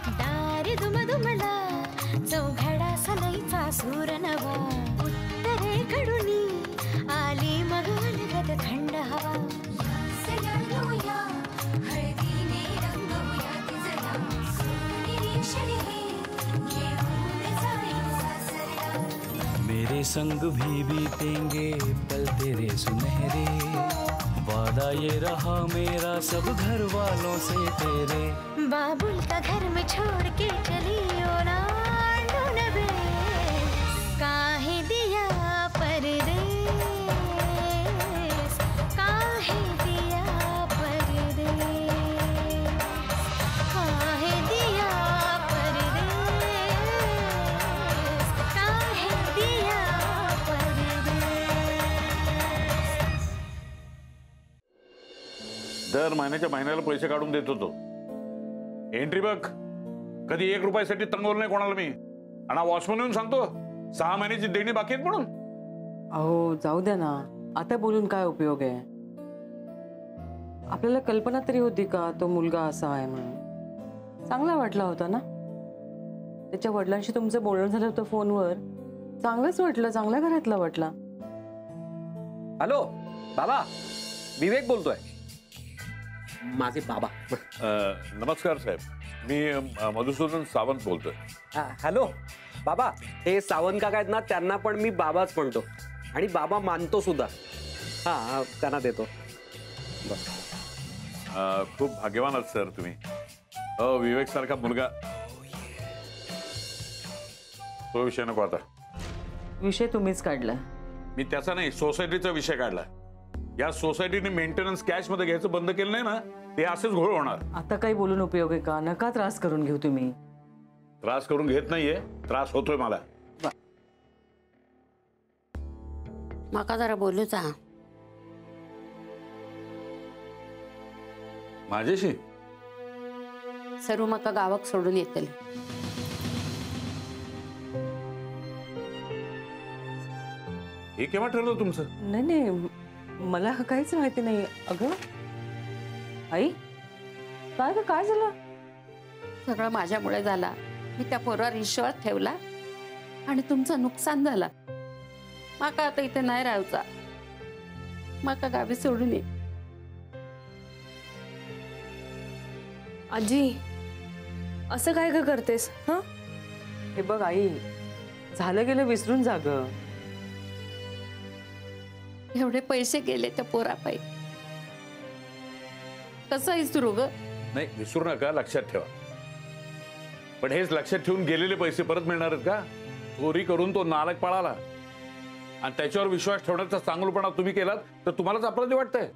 दारी दुमदुमला चौघडा सनईचा सूर नवा उत्तरेकडून आली मग अलगद थंड हवा सजवूया हळदीने रंगवूया तिजला सोनेरी क्षणी घेऊन जाईल सासरला मेरे संग भी बीतेंगे पल तेरे सुनहरे वादा ये रहा मेरा सब घर वालों से तेरे बाबुल का घर में छोड़ के चली ओ ना ढूंढबे काहे दिया परदेस काहे दिया परदेस काहे दिया परदेस काहे दिया परदेस। दर महिन्याला पैसे काढून देत होतो। एंट्री बघ, कधी 1 रुपयासाठी तंगवलं नाही कोणाला मी। आणि वॉचमन येऊन सांगतो 6 महिन्याची देणी बाकी आहेत म्हणून। अहो जाऊ द्या ना, आता बोलून काय उपयोग आहे? आपल्याला कल्पना तरी होती का तो मुलगा असा आहे म्हणून? चांगला वाटला होता ना, त्याच्या वडिलांशी तुमचं बोलणं झालं होतं फोनवर, चांगलंच वाटलं, चांगल्या घरातला वाटला। हॅलो बाबा, विवेक बोलतोय। माझे बाबा। नमस्कार साहेब, मी मधुसूदन सावंत बोलतोय। हॅलो बाबा, हे सावंत काका आहेत ना, त्यांना पण मी बाबाच म्हणतो आणि बाबा मानतो सुद्धा। हा त्यांना देतो। खूप भाग्यवान आहात सर तुम्ही। विवेक सारखा मुलगा। तो विषय नको आता। विषय तुम्हीच काढला। मी त्याचा नाही, सोसायटीचा विषय काढला। या सोसायटीने मेंटेनन्स कॅश मध्ये घ्यायचं बंद केलं नाही ना, ते असेच घोळ होणार। आता काही बोलून उपयोग आहे का? नका त्रास करून घेऊ तुम्ही। त्रास करून घेत नाहीये, त्रास होतोय मला। माका जरा बोलूचा माझ्याशी। सरू माका गावाक सोडून येतले। हे केव्हा ठरलं तुमचं? नाही नाही, मला काहीच माहिती नाही। अगं आई, काय झालं? सगळं माझ्यामुळे झाला। मी त्या पोरावर विश्वास ठेवला आणि तुमचं नुकसान झाला। माका आता इथे नाही राहायचा, माका गावी सोडून ये। आजी, असं काय ग करतेस? हा, हे बघ आई, झालं गेलं विसरून जा गं। एवढे पैसे गेले त्या पोरापायी, कसं विसरू ग? नाही विसरू नका, लक्षात ठेवा। पण हेच लक्षात ठेवून गेलेले पैसे परत मिळणार आहेत का? चोरी करून तो नालक पळाला आणि त्याच्यावर विश्वास ठेवण्याचा चांगलपणा तुम्ही केलात तर तुम्हालाच अपराधी वाटतंय।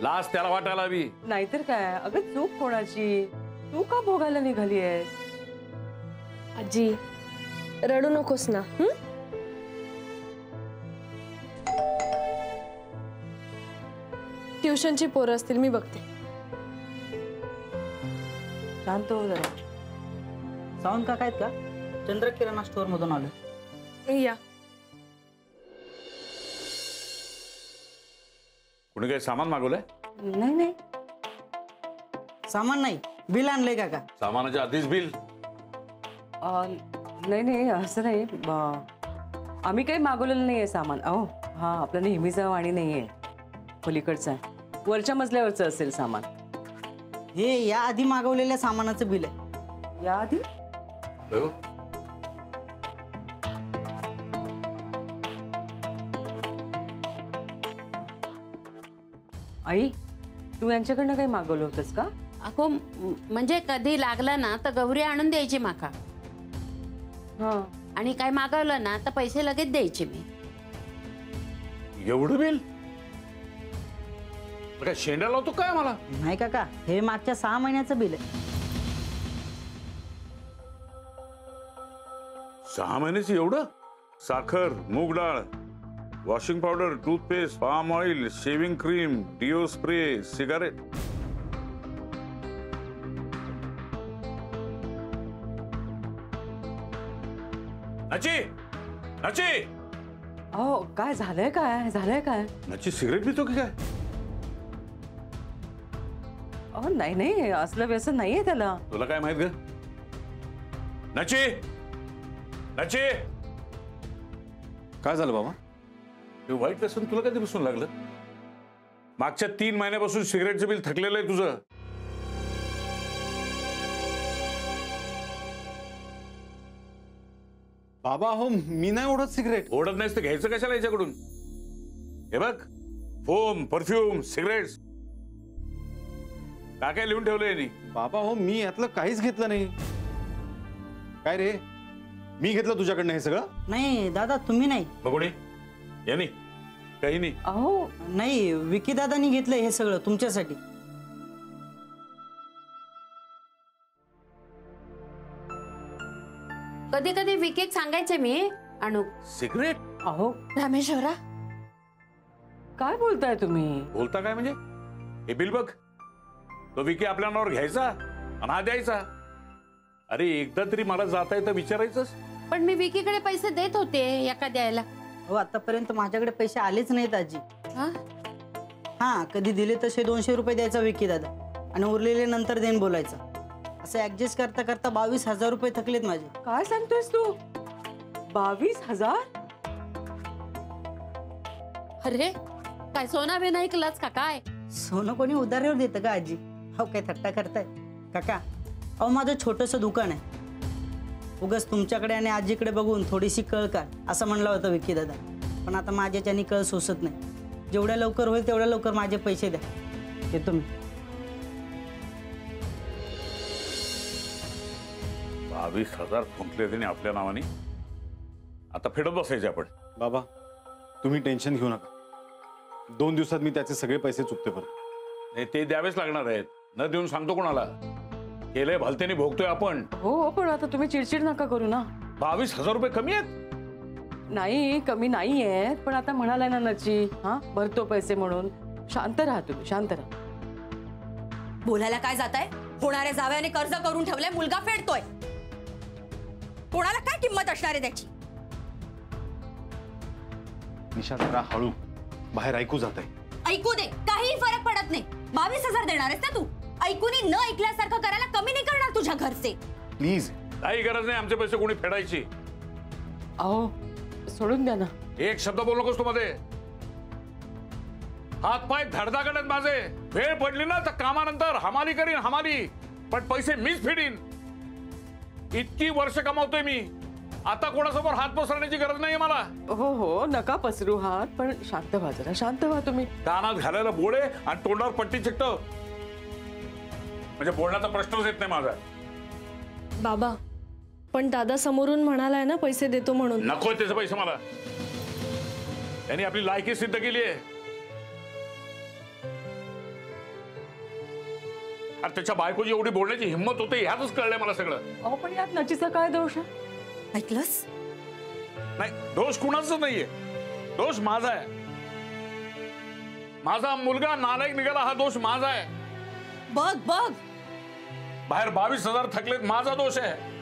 लाज त्याला वाटायला हवी। नाहीतर काय? अगं चूक कोणाची? तू का भोगायला निघाली आहेस? आजी रडू नकोस ना। ट्युशनची पोरं असतील, मी बघते। शांत हो जरा। सावंत काका आहेत का? चंद्र किराणा स्टोअर मधून आलो। या। कुणी काही सामान मागवलंय? नाही नाही, सामान नाही, बिल आणलंय काका। सामानाच्या आधीच बिल? नाही नाही, असं नाही। आम्ही काही मागवलेलं नाहीये सामान। अहो हा आपला नेहमीचा वाणी नाहीये, पलीकडचा आहे, वरच्या मजल्यावरचं असेल सामान। हे या आधी मागवलेल्या सामानाचं बिल आहे। या आधी? आई, तू यांच्याकडनं काही मागवलं होतंस का? अहो म्हणजे कधी लागलं ना तर गौरी आणून द्यायची माका। हा, आणि काय मागवलं ना तर पैसे लगेच द्यायचे मी। एवढं बिल? काय शेंडा लावतो काय मला? नाही काका, हे मागच्या 6 महिन्याचं बिल आहे। 6 महिन्याची एवढं? साखर, मूग डाळ, washing powder, toothpaste, palm oil, shaving cream, deo spray, cigarette. नची, नची, अहो काय झालंय? काय झालंय? काय नची सिगरेट पितो की काय? अहो नाही नाही, असलं व्यसन नाहीये त्याला. तुला काय माहित ग? नची नची, काय झालं बाबा? हे वाईट व्यसन तुला कधी बसून लागलं? मागच्या 3 महिन्यापासून सिगरेटचं बिल थकलेलं आहे तुझं. बाबा हो, मी नाही ओढत सिगरेट. ओढत नाहीस तर घ्यायचं कशाला याच्याकडून? हे बघ, फोम, परफ्यूम, सिगरेट्स काय काय लिहून ठेवलंय यांनी. बाबा हो, मी यातलं काहीच घेतलं नाही. काय रे, मी घेतलं तुझ्याकडनं हे सगळं? नाही दादा, तुम्ही नाही. बघोणी यांनी काही नाही. अहो नाही, विकी दादानी घेतलंय हे सगळं तुमच्यासाठी. कधी कधी विकेक सांगायचे मी आणू. सिगरेट? अहो रामेश्वरा, काय बोलताय तुम्ही? बोलता काय म्हणजे? हे बिल बघ, तो विकी आपल्या नावावर घ्यायचा आणि हा द्यायचा. अरे एकदा तरी मला जाता येतं विचारायचंच. पण मी विकीकडे पैसे देत होते एका द्यायला. हो, आतापर्यंत माझ्याकडे पैसे आलेच नाहीत आजी. हा? हा, कधी दिले तसे 200 रुपये द्यायचा विकी दादा आणि उरलेले नंतर देईन बोलायचं. असं ऍडजस्ट करता करता 22,000 रुपये थकलेत माझे. काय सांगतोयस तू? 22,000? अरे काय सोना बी नाही ऐकलाच का काय? सोनं कोणी उधारीवर देतं का आजी? हो, काय थट्टा करताय काका? अहो, माझं छोटंसं दुकान आहे. उगाच तुमच्याकडे आणि आजीकडे बघून थोडीशी कळ का असं म्हणलं होतं विकी दादा. पण आता माझ्याच्यानी कळ सोसत नाही. जेवढ्या लवकर होईल तेवढ्या लवकर माझे पैसे द्या. येतो मी. 22,000 फुंकले त्याने आपल्या नावाने. आता फेडत बसायचे आपण. बाबा तुम्ही टेन्शन घेऊ नका. 2 दिवसात मी त्याचे सगळे पैसे चुकते परत. नाही, ते द्यावेच लागणार आहेत. न देऊन सांगतो कोणाला? केलंय भलत्याने भोगतोय आपण. हो पण आता तुम्ही चिडचिड नका करू ना. 22,000 रुपये कमी आहेत? नाही कमी नाहीये, पण आता म्हणालाय ना नची, हा भरतो पैसे म्हणून. शांत राहा तुम्ही, शांत राहा. बोलायला काय जाताय? होणाऱ्या जावयाने कर्ज करून ठेवलंय, मुलगा फेडतोय. कोणाला काय किंमत असणार आहे त्याची? निशा जरा हळू, बाहेर ऐकू जात आहे. ऐकू दे, काही फरक पडत नाही. 22,000 देणार आहेस ना तू? ऐकूनी न ऐकल्यासारखं करायला कमी नाही करणार तुझ्या घरचे. प्लीज. काही गरज नाही आमचे पैसे कोणी फेडायची. अहो सोडून द्या ना. एक शब्द बोलू नकोस तू मध्ये. हात पाय धडधाकट आहेत माझे. वेळ पडली ना तर कामानंतर हमाली करीन, हमाली. पण पैसे मीच फेडीन. इतकी वर्ष कमावतोय मी. आता कोणासमोर हात पसरण्याची गरज नाही मला. हो हो नका पसरू हात, पण शांत व्हा जरा, शांत व्हा तुम्ही. कानात घालायला बोळे आणि तोंडावर पट्टी चिकटव म्हणजे बोलण्याचा प्रश्नच येत नाही माझा. बाबा पण दादा समोरून म्हणालाय ना पैसे देतो म्हणून. नकोय त्याचे पैसे मला. त्यांनी आपली लायकी सिद्ध केली आहे. अरे त्याच्या बायकोची एवढी बोलण्याची हिंमत होते ह्यातच कळलंय मला सगळं. अहो पण यात नचीचा काय दोष आहे? ऐकलंस? नाही, दोष कुणाचाच नाहीये. दोष माझा आहे. माझा मुलगा नालायक निघाला हा दोष माझा आहे. बघ बघ, बाहेर 22,000 थकलेत माझा दोष आहे.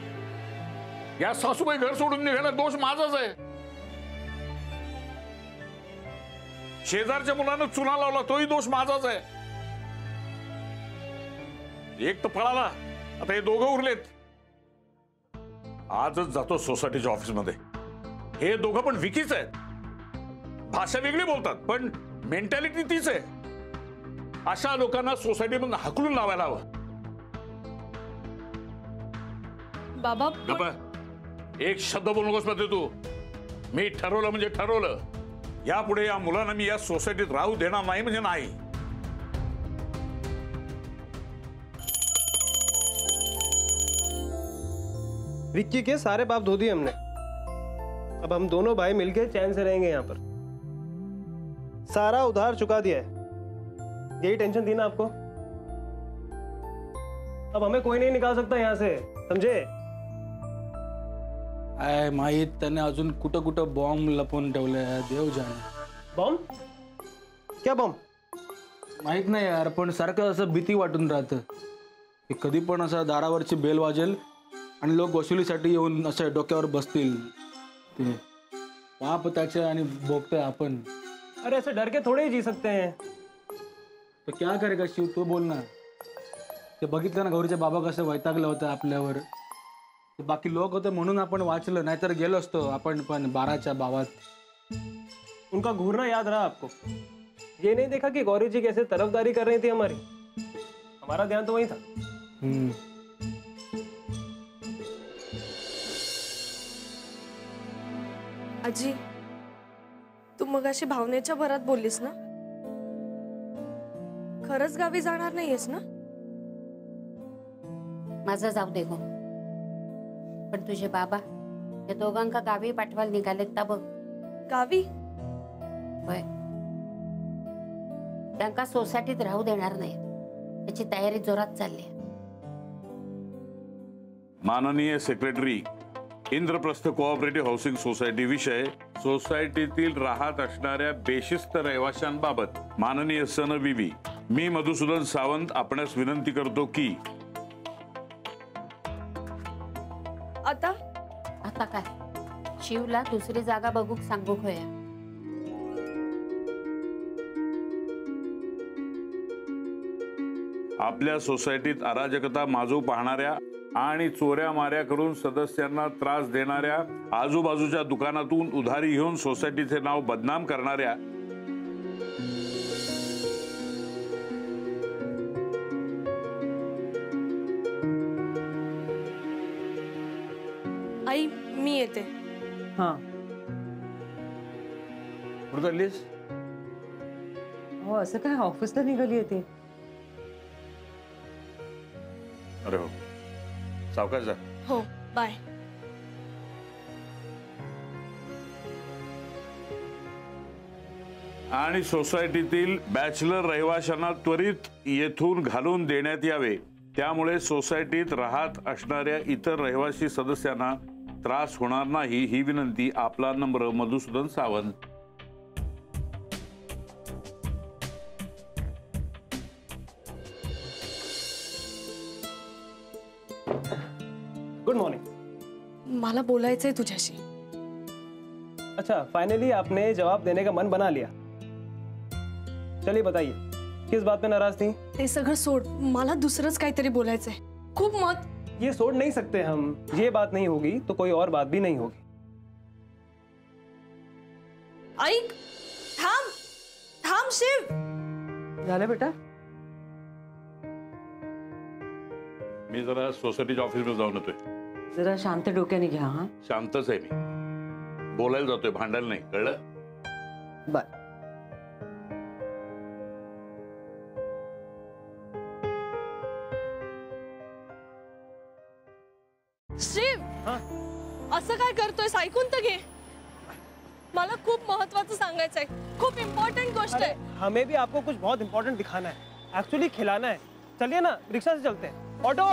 या सासूबाई घर सोडून निघाला दोष माझाच आहे. शेजारच्या मुलानं चुना लावला तोही दोष माझाच आहे. एक तर पळाला, आता हे दोघं उरलेत. आजच जातो सोसायटीच्या ऑफिसमध्ये. हे दोघं पण विकीच आहेत. भाषा वेगळी बोलतात पण मेंटॅलिटी तीच आहे. अशा लोकांना सोसायटीमधून हाकलून लावायला हवं. बाबा गप्पा. एक शब्द बोलू नकोस मध्ये तू. मी ठरवलं म्हणजे ठरवलं. यापुढे या मुलांना मी या सोसायटीत राहू देणार नाही म्हणजे नाही. विक्की के सारे पाप धो दिए हमने. अब हम दोनों भाई मिलकर चैन से रहेंगे यहाँ पर. सारा उधार चुका दिया है. यही टेंशन थी ना आपको? अब हमें कोई नहीं निकाल सकता यहाँ से, समझे? काय माहित त्याने अजून कुठं कुठं बॉम्ब लपवून ठेवले. देव जाणे. बॉम्ब? क्या बॉम्ब? माहित नाही यार, पण सारखं असं भीती वाटून राहतं की कधी पण असं दारावरची बेल वाजेल आणि लोक वसुलीसाठी येऊन असं डोक्यावर बसतील. ते पाप त्याचे आणि भोगतोय आपण. अरे ऐसे डर के थोड़े ही जी सकते हैं. तो क्या करेगा शिव, तो बोल ना. ते बघितलं ना गौरीचे बाबा कसे वैतागले होते आपल्यावर. ते बाकी लोक होते म्हणून आपण वाचलं, नाहीतर गेलो असतो आपण पण 12च्या भावात. उनका घूरना याद रहा आपको? ये नहीं देखा कि गौरी जी कैसे तरफदारी कर रही थी हमारी? हमारा ध्यान तो वही था. आजी, तू मगाशी भावनेच्या भरात बोललीस ना? खरंच गावी जाणार नाहीयेस ना? माझं जाऊ दे गो, पण तुझे बाबा या दोघांका गावी पाठवायला निघालेत ता बघ. गावी? होय, त्यांका सोसायटीत राहू देणार नाही, त्याची तयारी जोरात चालली. माननीय secretary, Indraprastha cooperative housing society विषय सोसायटीतील राहत असणाऱ्या बेशिस्त रहिवाशांबाबत माननीय सन विवी, मी मधुसूदन सावंत आपणास विनंती करतो की आता काय शिवला दुसरी जागा बघूक सांगू होया. आपल्या सोसायटीत अराजकता माजू पाहणाऱ्या आणि चोऱ्या माऱ्या करून सदस्यांना त्रास देणाऱ्या, आजूबाजूच्या दुकानातून उधारी घेऊन सोसायटीचे नाव बदनाम करणाऱ्या आई, मी येते. हां. कुठं चाललीस? हो, असं काय ऑफिसला निघाली आहे ती? अरे हो, सावकाश जा. हो, बाय. आणि सोसायटीतील बॅचलर रहिवाशांना त्वरित येथून घालून देण्यात यावे, त्यामुळे सोसायटीत राहत असणाऱ्या इतर रहिवासी सदस्यांना त्रास होणार नाही, ही विनंती आपला नम्र मधुसूदन सावंत. Good morning. मला बोलायचंय तुझ्याशी. अच्छा, फाइनली आपने जवाब देने का मन बना लिया. चलिए बताइए, किस बात पे नाराज थी? ते सगळं सोड, मला दुसरंच काहीतरी बोलायचंय. खूप मत. ये छोड़ नहीं सकते हम. ये बात नहीं होगी तो कोई और बात भी नहीं होगी. ऐक, थांब थांब शिव. झालं बेटा? मी जरा सोसायटीच्या ऑफिसमध्ये जाऊन येतोय. जरा शांत डोक्याने घ्या. हा, शांतच आहे मी, बोलायला जातोय, भांडायला नाही, कळलं? बर. शिव, असं काय करतोयस? ऐकून तर घे. मला खूप महत्वाचं सांगायचंय, खूप इम्पोर्टेंट गोष्ट आहे. हमें भी आपको कुछ बहुत इम्पोर्टेंट दिखाना है, एक्चुअली खिलाना है. चलिए ना, रिक्शा से चलते हैं. ऑटो.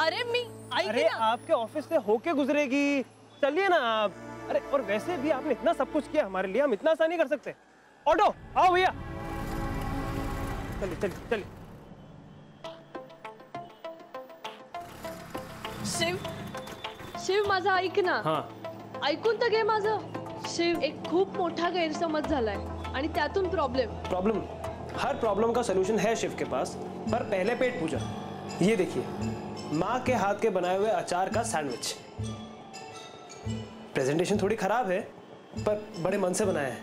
अरे मी अरे आपके ऑफिस से होके गुजरेगी, चलिए ना आप. अरे और वैसे भी आपने इतना सब कुछ किया हमारे लिए, हम इतना आसान नहीं कर सकते. ऑटो आओ भैया. चलिए चलिए चलिए. शिव, शिव माझं ऐक ना. हाँ. ऐकून तर घे माझं. शिव, एक खूप मोठा गैरसमज झालाय आणि त्यातून प्रॉब्लेम. हर प्रॉब्लम का सलूशन है शिव के पास, पर पहले पेट पूजा. ये देखिए, माँ के हाथ के बनाए हुए अचार का सैंडविच. प्रेजेंटेशन थोड़ी खराब है, पर बड़े मन से बनाया है.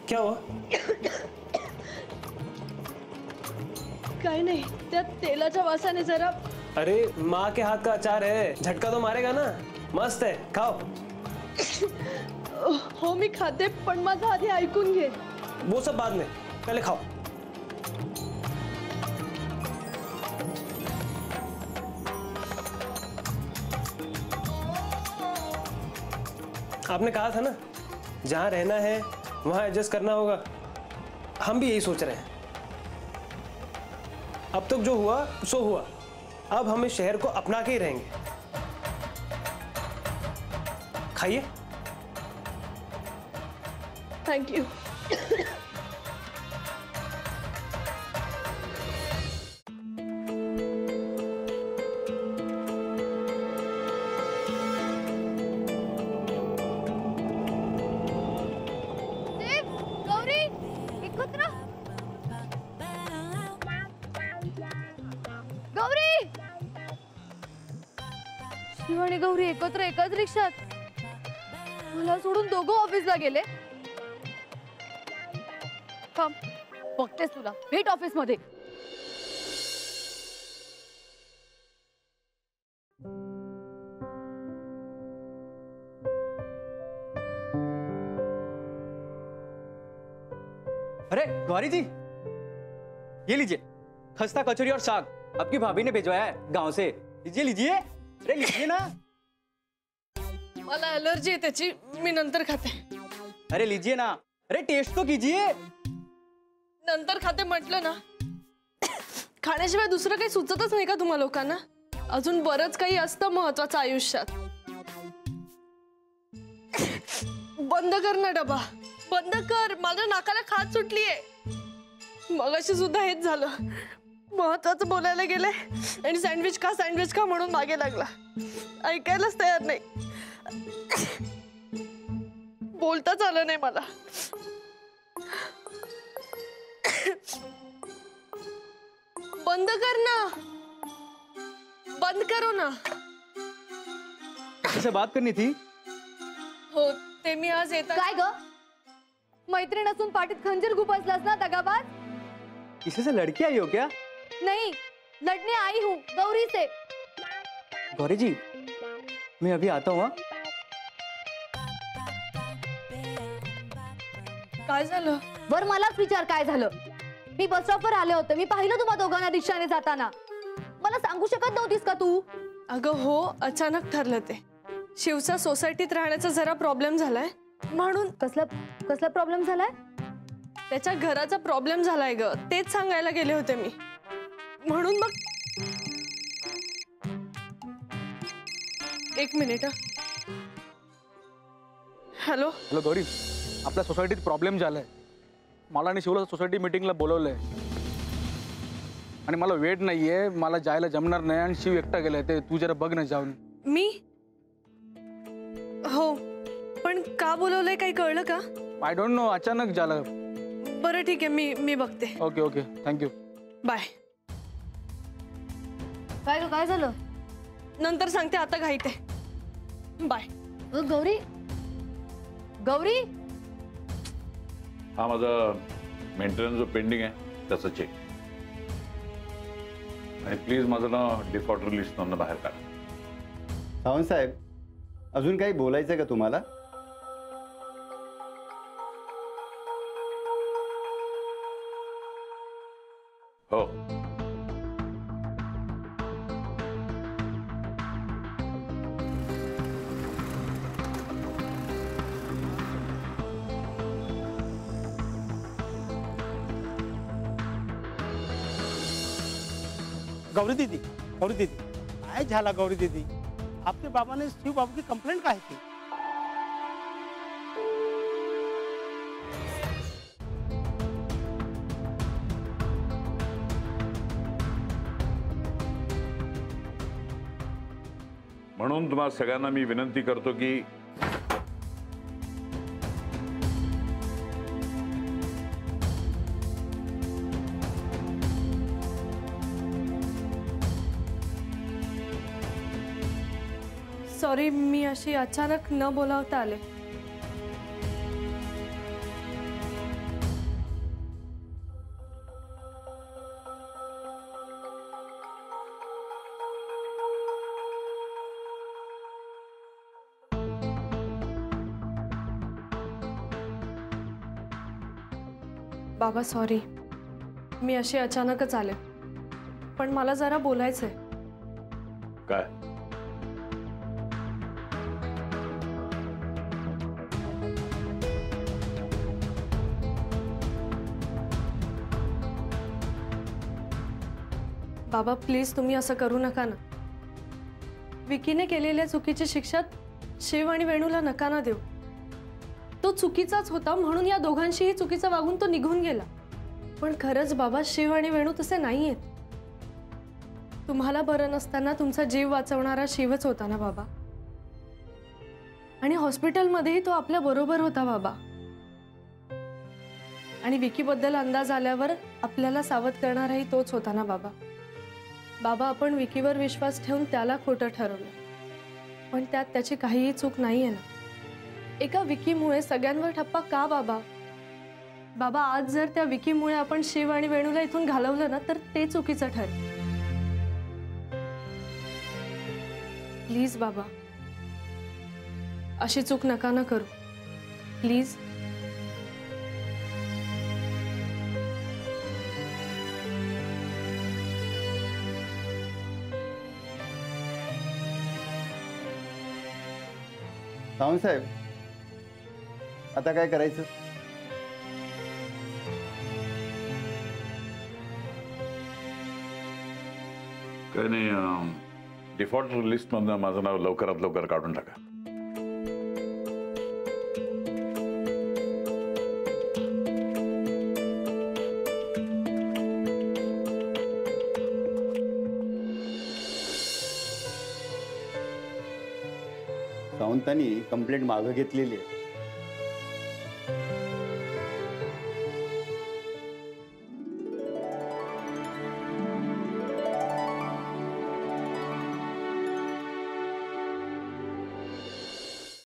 क्या हुआ? काही नाही, त्या तेलाच्या वासाने जरा. अरे माँ के हाथ का अचार है, झटका तो मारेगा ना. मस्त है, खाओ. हो मी खाते, पण माझं आधी ऐकून घे. वो सब बाद में, पहले खाओ. आपने कहा था ना, जहां रहना है वहां एडजस्ट करना होगा. हम भी यही सोच रहे हैं. अब तक जो हुआ सो हुआ, अब हम इस शहर को अपना के ही रहेंगे. खाइए. Thank you. गौरी, शिव आणि गौरी एकत्र एकाच रिक्षात, मला सोडून दोघं ऑफिसला गेले. थांब, बघतेस तुला, भेट ऑफिस मध्ये. अरे गौरी जी, ये लीजिए खस्ता कचौरी और साग, आपकी भाभी ने भिजवाया है गांव से. लीजिए लीजिए, अरे लीजिए ना. मला अलर्जी आहे त्याची, मी नंतर खाते. अरे लीजिए ना, अरे टेस्ट तो कीजिए. नंतर खाते म्हटलं ना. खाण्याशिवाय दुसरं काही सुचतच नाही का तुम्हा लोकांना? अजून बरंच काही असतं महत्वाचं आयुष्यात. बंद कर ना डबा, बंद कर. माझ्या नाकाला खाज सुटलीये. मगाशी सुद्धा हेच झालं. महत्वाचं बोलायला गेले आणि सँडविच खा म्हणून मागे लागला. ऐकायलाच तयार नाही. बोलताच आलं नाही मला. बंद कर ना, बंद करो ना. किससे बात करनी थी? हो, ते मी आज येतात. काय ग, मैत्रीण असून पाठीत खंजीर गुपसलास ना दगाबाज. किसी से लड़की आई हो क्या? नहीं, लड़ने आई हूँ गौरी से. गौरी जी, मैं अभी आता हूँ. काय झालं? वर मलाच विचार काय झालं. मी बस स्टॉपवर आले होते, मी पाहिलं तुम्हा दोघांना रिक्षाने जाताना. मला सांगू शकत नव्हतीस का तू? अगं हो, अचानक ठरलं ते. शिवचा सोसायटीत राहण्याचा जरा प्रॉब्लेम झालाय म्हणून. कसला प्रॉब्लेम झालाय? त्याच्या घराचा प्रॉब्लेम झालाय ग, तेच सांगायला गेले होते मी. म्हणून मग एक मिनिट. हॅलो हॅलो गौरी, आपल्या सोसायटीत प्रॉब्लेम झालाय. मला आणि शिवला सोसायटी मीटिंगला बोलवलंय आणि मला वेट नाहीये. मला जायला जमणार नाही आणि शिव एकटा गेलाय. ते तू जरा बघ ना जाऊन. मी? हो, पण का बोलवलंय काही कळलं का? आय डोंट नो, अचानक झालं. बरं ठीक आहे, मी बघते. Okay okay, thank you. बाय. काय झालं? नंतर सांगते, आता घाईत आहे. बाय. गौरी, गौरी. हा माझा मेंटेनन्स जो पेंडिंग आहे त्याचं चेक. आणि प्लीज माझं नाव डिफॉल्टर लिस्टमधनं बाहेर काढा. सावंत साहेब, अजून काही बोलायचं आहे का तुम्हाला? हो. गौरी दीदी, गौरी दीदी, काय झाला गौरी दीदी? आपके बाबा ने शिव बाबू की कंप्लेंट काहे की? म्हणून तुम्हाला सगळ्यांना मी विनंती करतो की सॉरी, मी अशी अचानक न बोलावता आले. बाबा सॉरी, मी अशी अचानकच आले. पण मला जरा बोलायचंय. काय? बाबा प्लीज, तुम्ही असं करू नका ना. विकीने केलेल्या चुकीची शिक्षा शिव आणि वेणूला नका ना देऊ. तो चुकीचाच होता म्हणून या दोघांशीही चुकीचं वागून तो निघून गेला. पण खरंच बाबा, शिव आणि वेणू तसे नाहीयेत. तुम्हाला बरं नसताना तुमचा जीव वाचवणारा शिवच होता ना बाबा. आणि हॉस्पिटलमध्येही तो आपल्या बरोबर होता बाबा. आणि विकीबद्दल अंदाज आल्यावर आपल्याला सावध करणाराही तोच होता ना बाबा. बाबा, आपण विकीवर विश्वास ठेवून त्याला खोटं ठरवलं. पण त्यात त्याची काहीही चूक नाहीये ना. एका विकीमुळे सगळ्यांवर ठप्पा का बाबा? बाबा, आज जर त्या विकीमुळे आपण शिव आणि वेणूला इथून घालवलं ना तर ते चुकीचं ठरेल. प्लीज बाबा, अशी चूक नका ना करू प्लीज. सावंत साहेब, आता काय करायचं? काय नाही, डिफॉल्ट लिस्ट मधनं माझं नाव लवकरात लवकर काढून टाका. सावंतांनी कंप्लेंट मागं घेतलेली आहे.